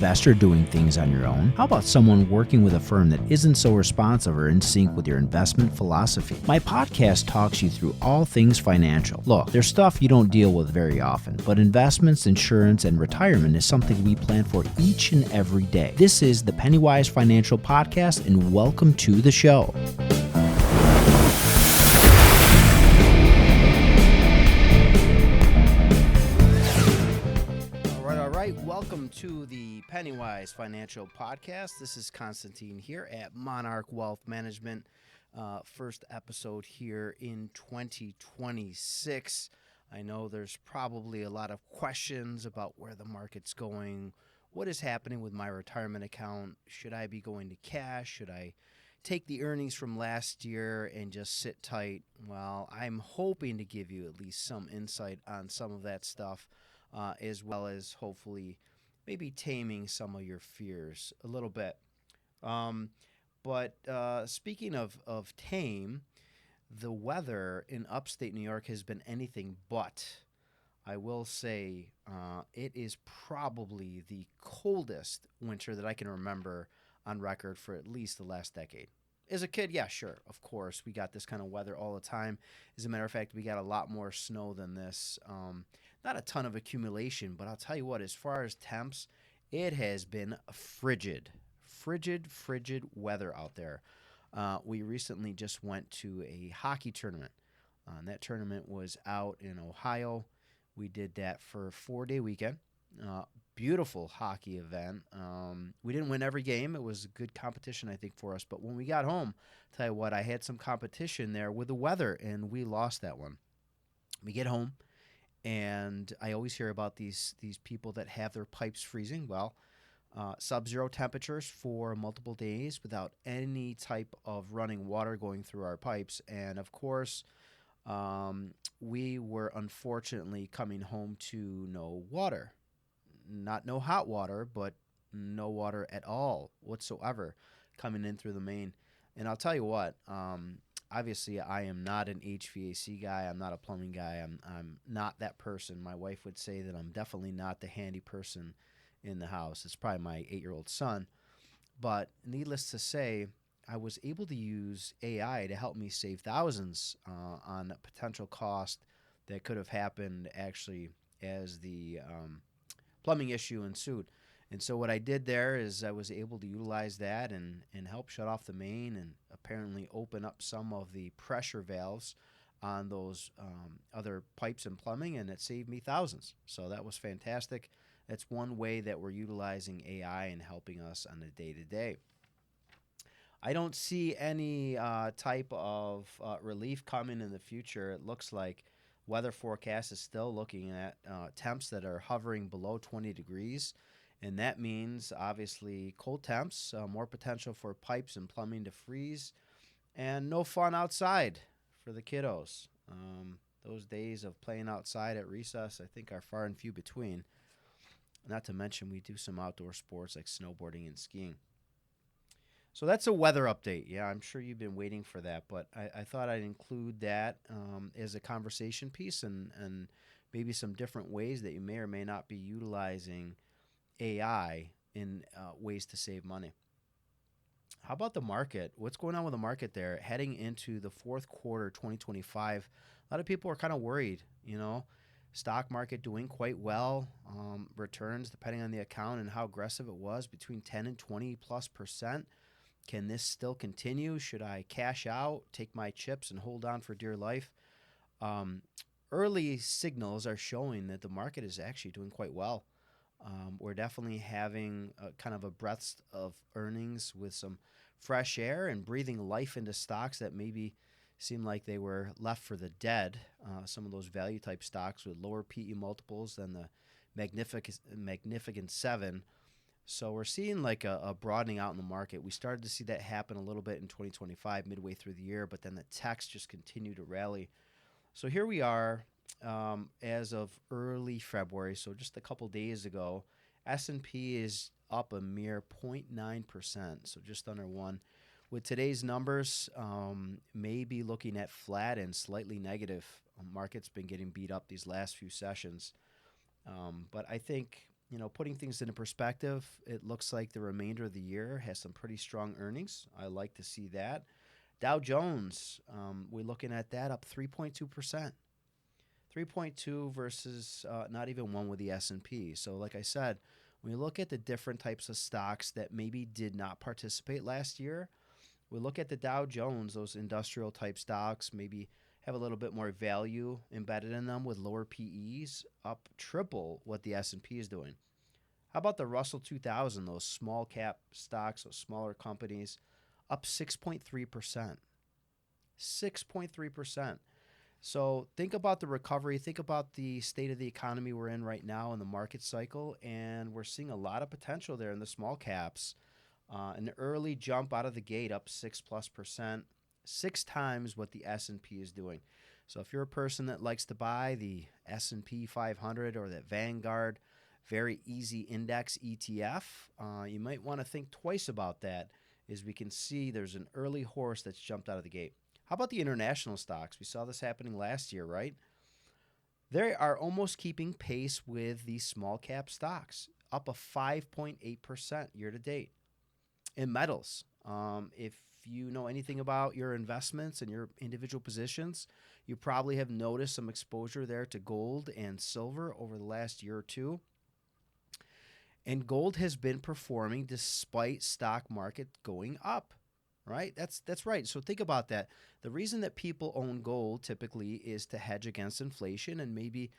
investor doing things on your own? How about someone working with a firm that isn't so responsive or in sync with your investment philosophy? My podcast talks you through all things financial. Look, there's stuff you don't deal with very often, but investments, insurance, and retirement is something we plan for each and every day. This is the Pennywise Financial Podcast, and welcome to the show. Welcome to the Pennywise Financial Podcast. This is Constantine here at Monarch Wealth Management. First episode here in 2026. I know there's probably a lot of questions about where the market's going. What is happening with my retirement account? Should I be going to cash? Should I take the earnings from last year and just sit tight? Well, I'm hoping to give you at least some insight on some of that stuff, as well as hopefully maybe taming some of your fears a little bit. But speaking of tame, the weather in upstate New York has been anything but. I will say it is probably the coldest winter that I can remember on record for at least the last decade. As a kid, yeah, sure, of course, we got this kind of weather all the time. As a matter of fact, we got a lot more snow than this. Not a ton of accumulation, but I'll tell you what, as far as temps, it has been frigid weather out there. We recently just went to a hockey tournament. And that tournament was out in Ohio. We did that for a 4-day weekend. Beautiful hockey event. We didn't win every game. It was a good competition, I think, for us. But when we got home, I'll tell you what, I had some competition there with the weather, and we lost that one. We get home, and I always hear about these people that have their pipes freezing. Well, sub-zero temperatures for multiple days without any type of running water going through our pipes. And, of course, we were unfortunately coming home to no water. Not no hot water, but no water at all whatsoever coming in through the main. And I'll tell you what, obviously I am not an HVAC guy. I'm not a plumbing guy. I'm not that person. My wife would say that I'm definitely not the handy person in the house. It's probably my 8-year-old son. But needless to say, I was able to use AI to help me save thousands on a potential cost that could have happened actually as the plumbing issue ensued. And so what I did there is I was able to utilize that and help shut off the main and apparently open up some of the pressure valves on those other pipes and plumbing, and it saved me thousands. So that was fantastic. That's one way that we're utilizing AI and helping us on a day-to-day. I don't see any type of relief coming in the future. It looks like weather forecast is still looking at temps that are hovering below 20 degrees. And that means, obviously, cold temps, more potential for pipes and plumbing to freeze, and no fun outside for the kiddos. Those days of playing outside at recess, I think, are far and few between. Not to mention, we do some outdoor sports like snowboarding and skiing. So that's a weather update. Yeah, I'm sure you've been waiting for that, but I thought I'd include that as a conversation piece and maybe some different ways that you may or may not be utilizing AI in ways to save money. How about the market? What's going on with the market there? Heading into the fourth quarter 2025, a lot of people are kind of worried, Stock market doing quite well. Returns, depending on the account and how aggressive it was, between 10 and 20+%. Can this still continue? Should I cash out, take my chips, and hold on for dear life? Early signals are showing that the market is actually doing quite well. We're definitely having kind of a breath of earnings with some fresh air and breathing life into stocks that maybe seem like they were left for the dead. Some of those value type stocks with lower PE multiples than the Magnificent Seven. So we're seeing like a broadening out in the market. We started to see that happen a little bit in 2025, midway through the year, but then the techs just continue to rally. So here we are as of early February, so just a couple days ago. S&P is up a mere 0.9%, so just under 1. With today's numbers, maybe looking at flat and slightly negative. Market's been getting beat up these last few sessions. But I think Putting things into perspective, it looks like the remainder of the year has some pretty strong earnings. I like to see that. Dow Jones, we're looking at that up 3.2%. 3.2 versus not even one with the S&P. So like I said, when we look at the different types of stocks that maybe did not participate last year, we look at the Dow Jones, those industrial type stocks, maybe have a little bit more value embedded in them with lower PEs, up triple what the S&P is doing. How about the Russell 2000, those small cap stocks, those smaller companies, up 6.3%. 6.3%. So think about the recovery. Think about the state of the economy we're in right now in the market cycle, and we're seeing a lot of potential there in the small caps. An early jump out of the gate, up 6+%, 6 times what the S&P is doing. So if you're a person that likes to buy the S&P 500 or that Vanguard very easy index ETF, you might want to think twice about that, as we can see there's an early horse that's jumped out of the gate. How about the international stocks? We saw this happening last year, right? They are almost keeping pace with these small cap stocks, up a 5.8% year to date. In metals, if you know anything about your investments and your individual positions, you probably have noticed some exposure there to gold and silver over the last year or two. And gold has been performing despite stock market going up, right? That's right. So think about that. The reason that people own gold typically is to hedge against inflation and maybe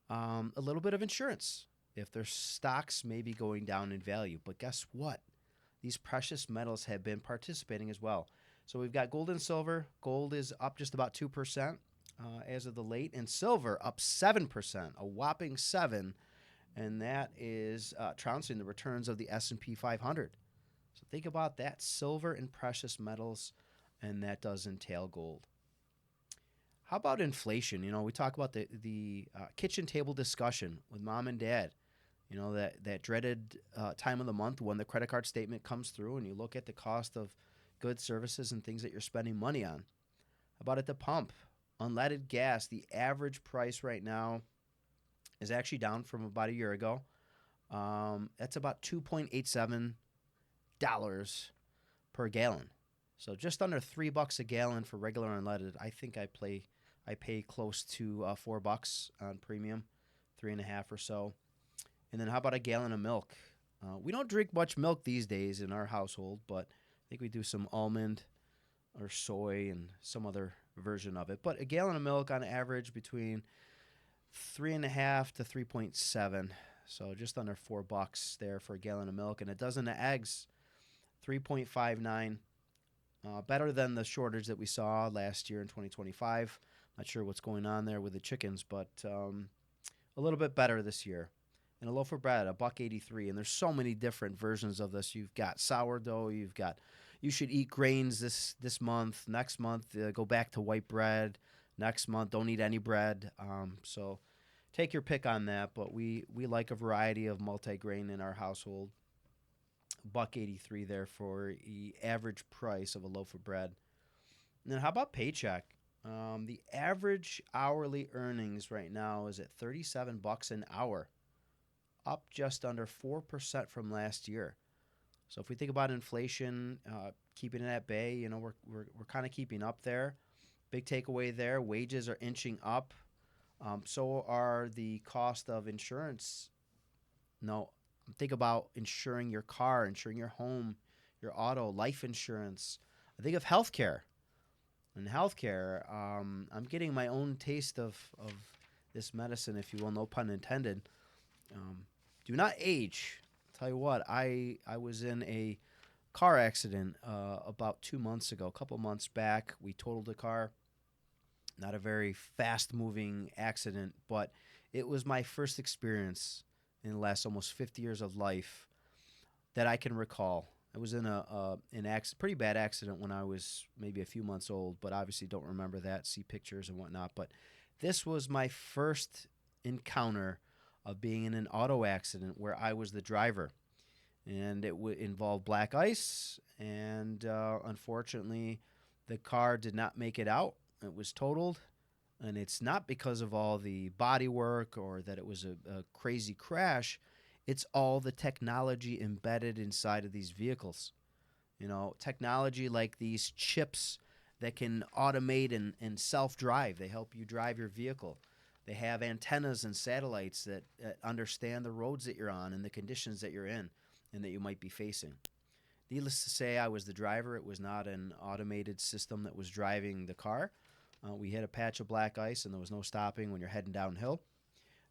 a little bit of insurance if their stocks may be going down in value. But guess what? These precious metals have been participating as well. So we've got gold and silver. Gold is up just about 2% as of the late, and silver up 7%, a whopping 7%. And that is trouncing the returns of the S&P 500. So think about that, silver and precious metals, and that does entail gold. How about inflation? We talk about the kitchen table discussion with mom and dad. That dreaded time of the month when the credit card statement comes through and you look at the cost of goods, services, and things that you're spending money on. How about at the pump? Unleaded gas, the average price right now is actually down from about a year ago. That's about $2.87 per gallon. So just under $3 a gallon for regular unleaded. I think I pay close to $4 on premium, 3.5 or so. And then how about a gallon of milk? We don't drink much milk these days in our household, but I think we do some almond or soy and some other version of it. But a gallon of milk on average between 3.5 to 3.7. So just under $4 there for a gallon of milk. And a dozen of eggs, 3.59. Better than the shortage that we saw last year in 2025. Not sure what's going on there with the chickens, but a little bit better this year. And a loaf of bread, $1.83. And there's so many different versions of this. You've got sourdough. You should eat grains this month. Next month, go back to white bread. Next month, don't eat any bread. So take your pick on that. But we like a variety of multigrain in our household. $1.83 there for the average price of a loaf of bread. And then how about paycheck? The average hourly earnings right now is at $37 an hour, up just under 4% from last year. So if we think about inflation, keeping it at bay, we're kind of keeping up there. Big takeaway there: wages are inching up. So are the cost of insurance. No, think about insuring your car, insuring your home, your auto, life insurance. I think of healthcare. In healthcare, I'm getting my own taste of this medicine, if you will, no pun intended. Do not age. I'll tell you what, I was in a car accident about 2 months ago, a couple months back. We totaled the car. Not a very fast-moving accident, but it was my first experience in the last almost 50 years of life that I can recall. I was in an pretty bad accident when I was maybe a few months old, but obviously don't remember that, see pictures and whatnot. But this was my first encounter of being in an auto accident where I was the driver. And it involved black ice, and unfortunately, the car did not make it out. It was totaled, and it's not because of all the body work or that it was a crazy crash. It's all the technology embedded inside of these vehicles. Technology like these chips that can automate and self drive. They help you drive your vehicle. They have antennas and satellites that understand the roads that you're on and the conditions that you're in and that you might be facing. Needless to say, I was the driver. It was not an automated system that was driving the car. We hit a patch of black ice and there was no stopping when you're heading downhill.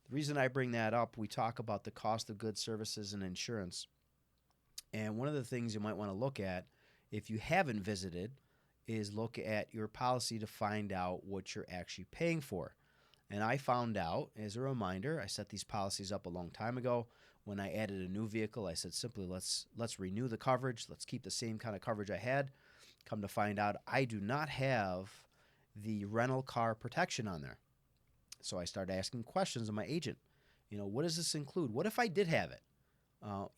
The reason I bring that up, we talk about the cost of goods, services, and insurance. And one of the things you might want to look at if you haven't visited is look at your policy to find out what you're actually paying for. And I found out, as a reminder, I set these policies up a long time ago. When I added a new vehicle, I said simply, let's renew the coverage. Let's keep the same kind of coverage I had. Come to find out, I do not have the rental car protection on there. So I started asking questions of my agent. What does this include? What if I did have it?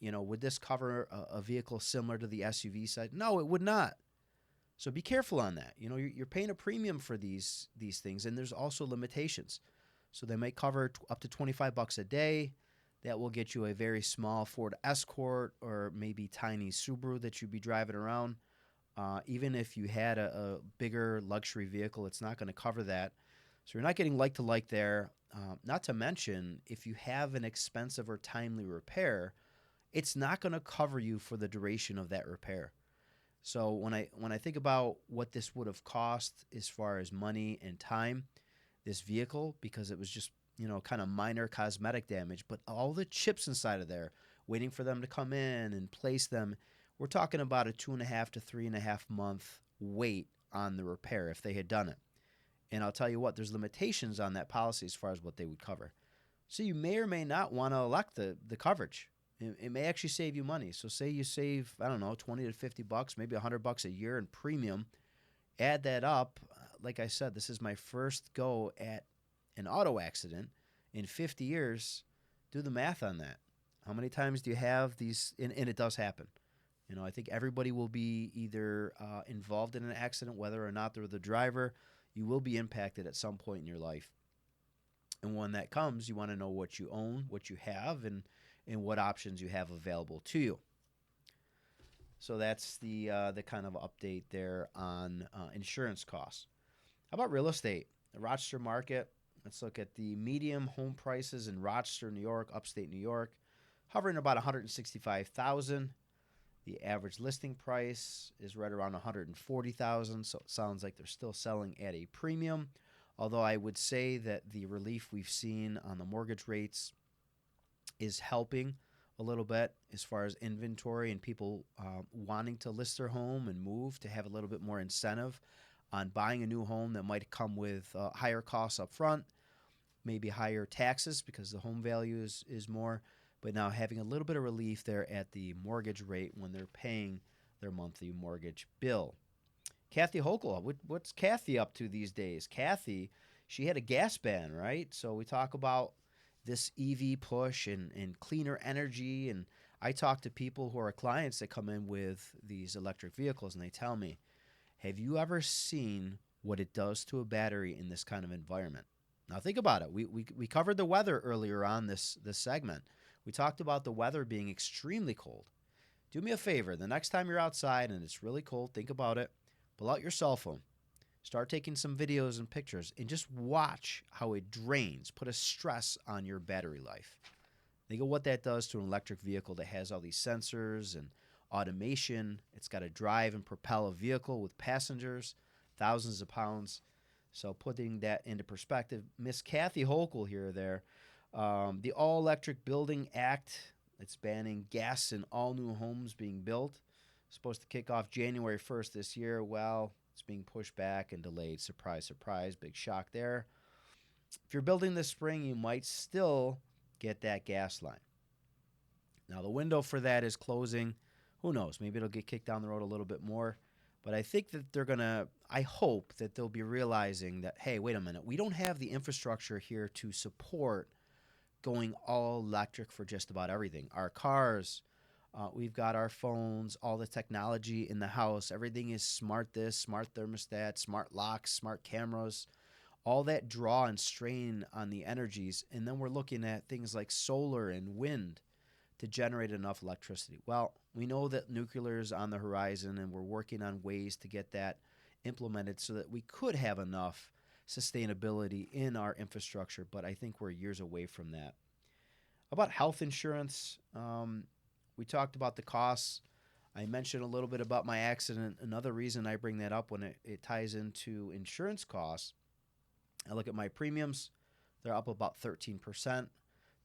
Would this cover a vehicle similar to the SUV side? No, it would not. So be careful on that. You're paying a premium for these things, and there's also limitations. So they may cover up to $25 a day. That will get you a very small Ford Escort or maybe tiny Subaru that you'd be driving around. Even if you had a bigger luxury vehicle, it's not going to cover that. So you're not getting like to like there. Not to mention, if you have an expensive or timely repair, it's not going to cover you for the duration of that repair. So when I think about what this would have cost as far as money and time, this vehicle, because it was just kind of minor cosmetic damage, but all the chips inside of there, waiting for them to come in and place them, we're talking about a 2.5 to 3.5 month wait on the repair if they had done it. And I'll tell you what, there's limitations on that policy as far as what they would cover. So you may or may not want to elect the coverage. It may actually save you money. So say you save, I don't know, 20 to 50 bucks, maybe $100 a year in premium. Add that up. Like I said, this is my first go at an auto accident in 50 years. Do the math on that. How many times do you have these? And it does happen. I think everybody will be either involved in an accident, whether or not they're the driver. You will be impacted at some point in your life. And when that comes, you want to know what you own, what you have, and what options you have available to you. So that's the kind of update there on insurance costs. How about real estate? The Rochester market. Let's look at the median home prices in Rochester, New York, upstate New York, hovering about $165,000. The average listing price is right around $140,000, so it sounds like they're still selling at a premium. Although I would say that the relief we've seen on the mortgage rates is helping a little bit as far as inventory and people wanting to list their home and move to have a little bit more incentive on buying a new home that might come with higher costs up front, maybe higher taxes because the home value is more, but now having a little bit of relief there at the mortgage rate when they're paying their monthly mortgage bill. Kathy Hochul, what's Kathy up to these days? Kathy, she had a gas ban, right? So we talk about this EV push and cleaner energy, and I talk to people who are clients that come in with these electric vehicles, and they tell me, have you ever seen what it does to a battery in this kind of environment? Now think about it. We covered the weather earlier on this segment. We talked about the weather being extremely cold. Do me a favor. The next time you're outside and it's really cold, think about it. Pull out your cell phone. Start taking some videos and pictures and just watch how it drains. Put a stress on your battery life. Think of what that does to an electric vehicle that has all these sensors and automation. It's got to drive and propel a vehicle with passengers, thousands of pounds. So putting that into perspective, Miss Kathy Hochul here there. The All-Electric Building Act, it's banning gas in all new homes being built. Supposed to kick off January 1st this year. Well, it's being pushed back and delayed. Surprise, surprise. Big shock there. If you're building this spring, you might still get that gas line. Now, the window for that is closing. Who knows? Maybe it'll get kicked down the road a little bit more. But I think that I hope that they'll be realizing that, hey, wait a minute. We don't have the infrastructure here to support going all electric for just about everything. Our cars, we've got our phones, all the technology in the house. Everything is smart this, smart thermostat, smart locks, smart cameras, all that draw and strain on the energies. And then we're looking at things like solar and wind to generate enough electricity? Well, we know that nuclear is on the horizon, and we're working on ways to get that implemented so that we could have enough sustainability in our infrastructure, but I think we're years away from that. About health insurance, we talked about the costs. I mentioned a little bit about my accident. Another reason I bring that up when it ties into insurance costs, I look at my premiums. They're up about 13%.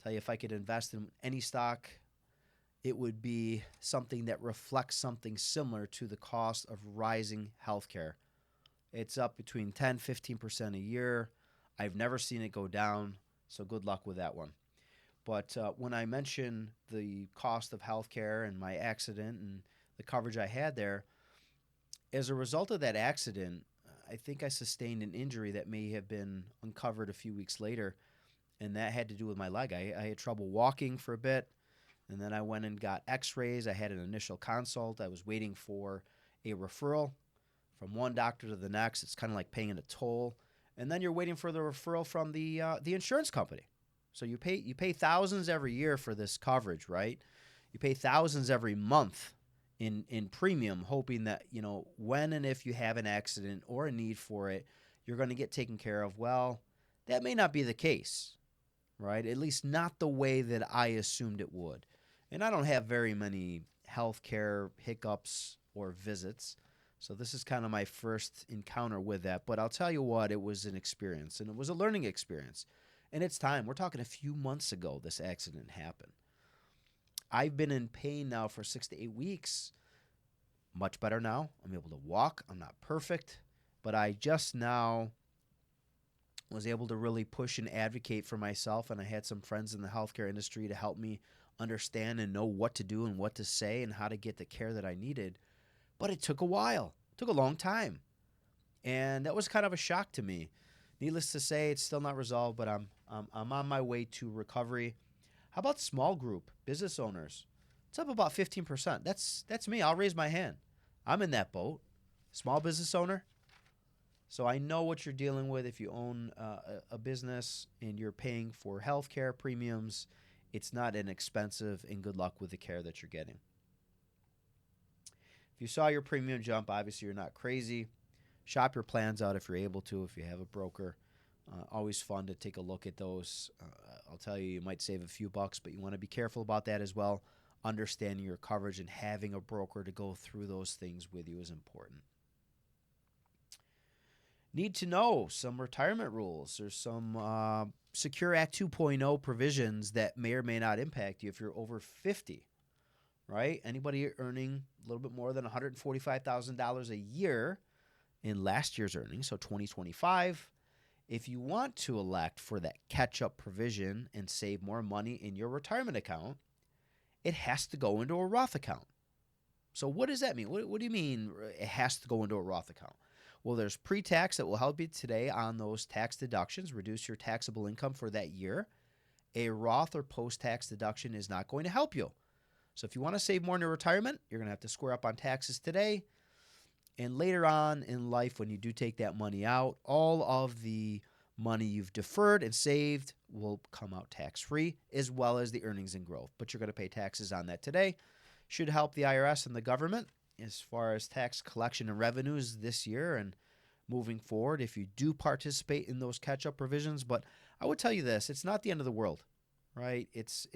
Tell you, if I could invest in any stock, it would be something that reflects something similar to the cost of rising healthcare. It's up between 10-15% a year. I've never seen it go down, so good luck with that one. But when I mention the cost of healthcare and my accident and the coverage I had there, as a result of that accident, I think I sustained an injury that may have been uncovered a few weeks later, and that had to do with my leg. I had trouble walking for a bit, and then I went and got x-rays. I had an initial consult. I was waiting for a referral from one doctor to the next. It's kind of like paying a toll. And then you're waiting for the referral from the insurance company. So you pay thousands every year for this coverage, right? You pay thousands every month in premium, hoping that, when and if you have an accident or a need for it, you're going to get taken care of. Well, that may not be the case, right? At least not the way that I assumed it would. And I don't have very many healthcare hiccups or visits. So this is kind of my first encounter with that. But I'll tell you what, it was an experience, and it was a learning experience. And it's time. We're talking a few months ago this accident happened. I've been in pain now for 6 to 8 weeks. Much better now. I'm able to walk. I'm not perfect, but I just now was able to really push and advocate for myself, and I had some friends in the healthcare industry to help me understand and know what to do and what to say and how to get the care that I needed. But it took a while. It took a long time. And that was kind of a shock to me. Needless to say, it's still not resolved, but I'm on my way to recovery. How about small group business owners? It's up about 15%. That's me. I'll raise my hand. I'm in that boat. Small business owner. So I know what you're dealing with if you own a business and you're paying for healthcare premiums. It's not inexpensive, and good luck with the care that you're getting. If you saw your premium jump, obviously you're not crazy. Shop your plans out if you're able to, if you have a broker. Always fun to take a look at those. I'll tell you, you might save a few bucks, but you want to be careful about that as well. Understanding your coverage and having a broker to go through those things with you is important. Need to know some retirement rules. There's some Secure Act 2.0 provisions that may or may not impact you if you're over 50, right? Anybody earning a little bit more than $145,000 a year in last year's earnings, so 2025, if you want to elect for that catch-up provision and save more money in your retirement account, it has to go into a Roth account. So what does that mean? What do you mean it has to go into a Roth account? Well, there's pre-tax that will help you today on those tax deductions, reduce your taxable income for that year. A Roth or post-tax deduction is not going to help you. So if you want to save more in your retirement, you're going to have to square up on taxes today. And later on in life, when you do take that money out, all of the money you've deferred and saved will come out tax-free, as well as the earnings and growth. But you're going to pay taxes on that today. Should help the IRS and the government as far as tax collection and revenues this year and moving forward if you do participate in those catch-up provisions. But I would tell you this, it's not the end of the world, right? It's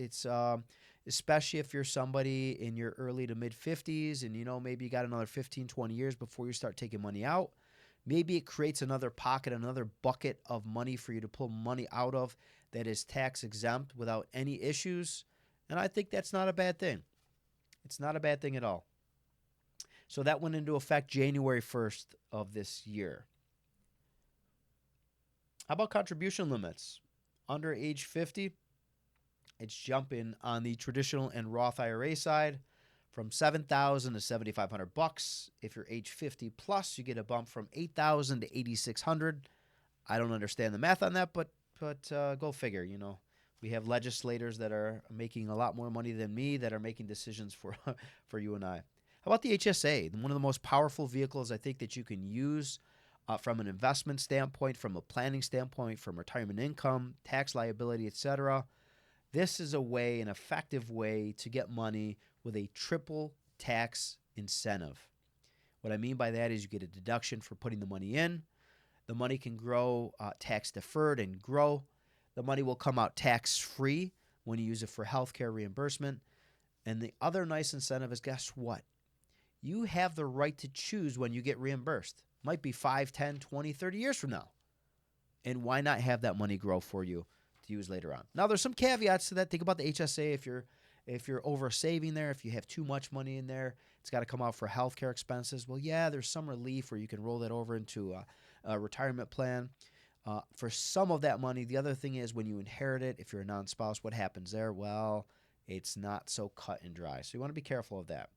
especially if you're somebody in your early to mid-50s and, maybe you got another 15, 20 years before you start taking money out. Maybe it creates another pocket, another bucket of money for you to pull money out of that is tax exempt without any issues. And I think that's not a bad thing. It's not a bad thing at all. So that went into effect January 1st of this year. How about contribution limits? Under age 50, it's jumping on the traditional and Roth IRA side from $7,000 to $7,500. If you're age 50 plus, you get a bump from $8,000 to $8,600. I don't understand the math on that, but go figure. We have legislators that are making a lot more money than me that are making decisions for you and I. How about the HSA? One of the most powerful vehicles I think that you can use from an investment standpoint, from a planning standpoint, from retirement income, tax liability, etc. This is an effective way to get money with a triple tax incentive. What I mean by that is you get a deduction for putting the money in. The money can grow tax deferred and grow. The money will come out tax free when you use it for healthcare reimbursement. And the other nice incentive is, guess what? You have the right to choose when you get reimbursed. Might be 5, 10, 20, 30 years from now. And why not have that money grow for you to use later on? Now, there's some caveats to that. Think about the HSA. If you're over saving there, if you have too much money in there, it's got to come out for healthcare expenses. Well, yeah, there's some relief where you can roll that over into a retirement plan. For some of that money, the other thing is when you inherit it, if you're a non-spouse, what happens there? Well, it's not so cut and dry. So you want to be careful of that.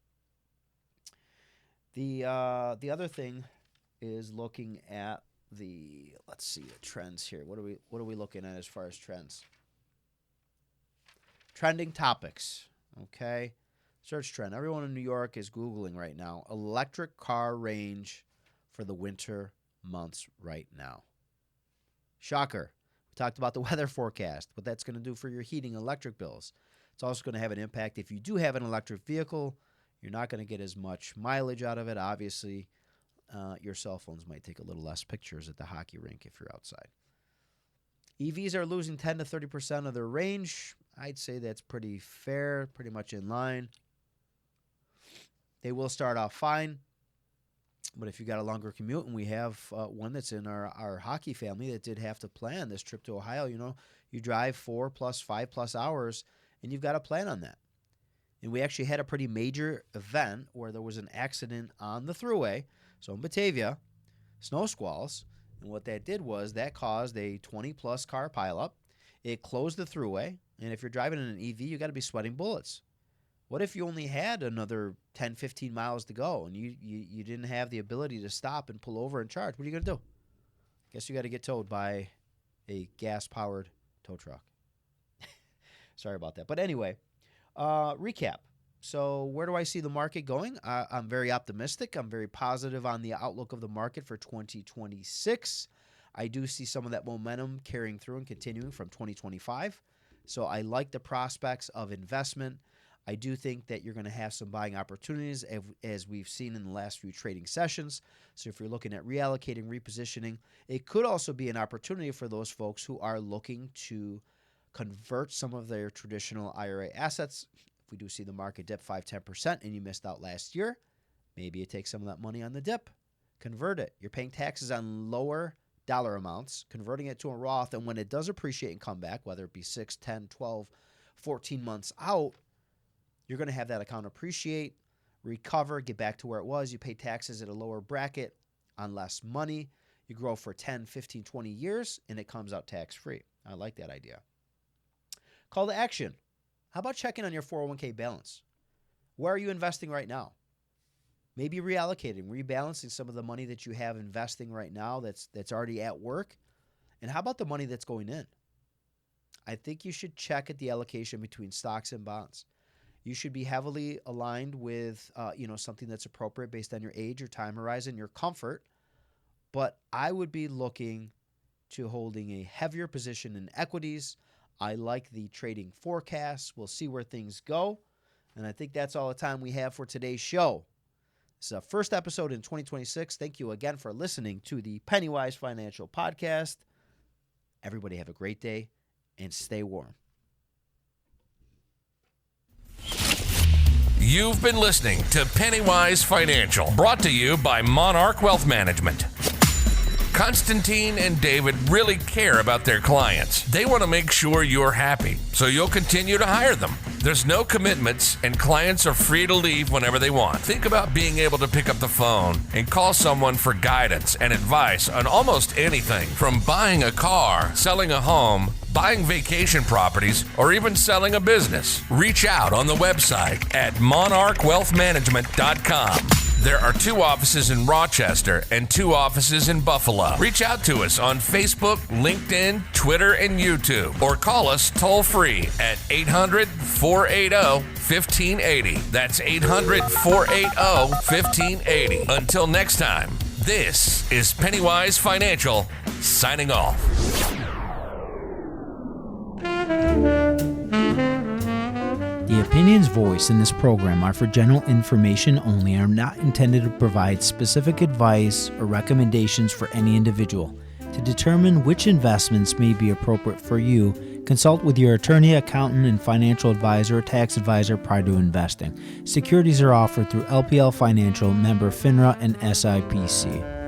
The other thing is looking at the trends here. What are we looking at as far as trends? Trending topics. Okay. Search trend. Everyone in New York is Googling right now. Electric car range for the winter months right now. Shocker. We talked about the weather forecast, what that's going to do for your heating and electric bills. It's also going to have an impact. If you do have an electric vehicle, you're not going to get as much mileage out of it. Obviously, your cell phones might take a little less pictures at the hockey rink if you're outside. EVs are losing 10 to 30% of their range. I'd say that's pretty fair, pretty much in line. They will start off fine, but if you got a longer commute, and we have one that's in our hockey family that did have to plan this trip to Ohio, you drive 4 plus 5 plus hours, and you've got to plan on that. And we actually had a pretty major event where there was an accident on the thruway. So in Batavia, snow squalls. And what that did was that caused a 20-plus car pileup. It closed the thruway. And if you're driving in an EV, you got to be sweating bullets. What if you only had another 10, 15 miles to go and you didn't have the ability to stop and pull over and charge? What are you going to do? Guess you got to get towed by a gas-powered tow truck. Sorry about that. But anyway, recap. So where do I see the market going? I'm very optimistic. I'm very positive on the outlook of the market for 2026. I do see some of that momentum carrying through and continuing from 2025. So I like the prospects of investment. I do think that you're going to have some buying opportunities as we've seen in the last few trading sessions. So if you're looking at reallocating, repositioning, it could also be an opportunity for those folks who are looking to convert some of their traditional IRA assets. If we do see the market dip 5-10% and you missed out last year, maybe you take some of that money on the dip, convert it. You're paying taxes on lower dollar amounts, converting it to a Roth, and when it does appreciate and come back, whether it be 6, 10, 12, 14 months out, you're going to have that account appreciate, recover, get back to where it was. You pay taxes at a lower bracket on less money. You grow for 10, 15, 20 years, and it comes out tax-free. I like that idea. Call to action. How about checking on your 401k balance? Where are you investing right now? Maybe reallocating, rebalancing some of the money that you have investing right now that's already at work. And how about the money that's going in? I think you should check at the allocation between stocks and bonds. You should be heavily aligned with something that's appropriate based on your age, your time horizon, your comfort. But I would be looking to holding a heavier position in equities. I like the trading forecasts. We'll see where things go. And I think that's all the time we have for today's show. This is the first episode in 2026. Thank you again for listening to the Pennywise Financial Podcast. Everybody have a great day and stay warm. You've been listening to Pennywise Financial, brought to you by Monarch Wealth Management. Constantine and David really care about their clients. They want to make sure you're happy, so you'll continue to hire them. There's no commitments, and clients are free to leave whenever they want. Think about being able to pick up the phone and call someone for guidance and advice on almost anything, from buying a car, selling a home, buying vacation properties, or even selling a business. Reach out on the website at monarchwealthmanagement.com. There are 2 offices in Rochester and 2 offices in Buffalo. Reach out to us on Facebook, LinkedIn, Twitter, and YouTube, or call us toll-free at 800-480-1580. That's 800-480-1580. Until next time, this is Pennywise Financial, signing off. opinions voiced in this program are for general information only and are not intended to provide specific advice or recommendations for any individual. To determine which investments may be appropriate for you, consult with your attorney, accountant, and financial advisor or tax advisor prior to investing. Securities are offered through LPL Financial, member FINRA, and SIPC.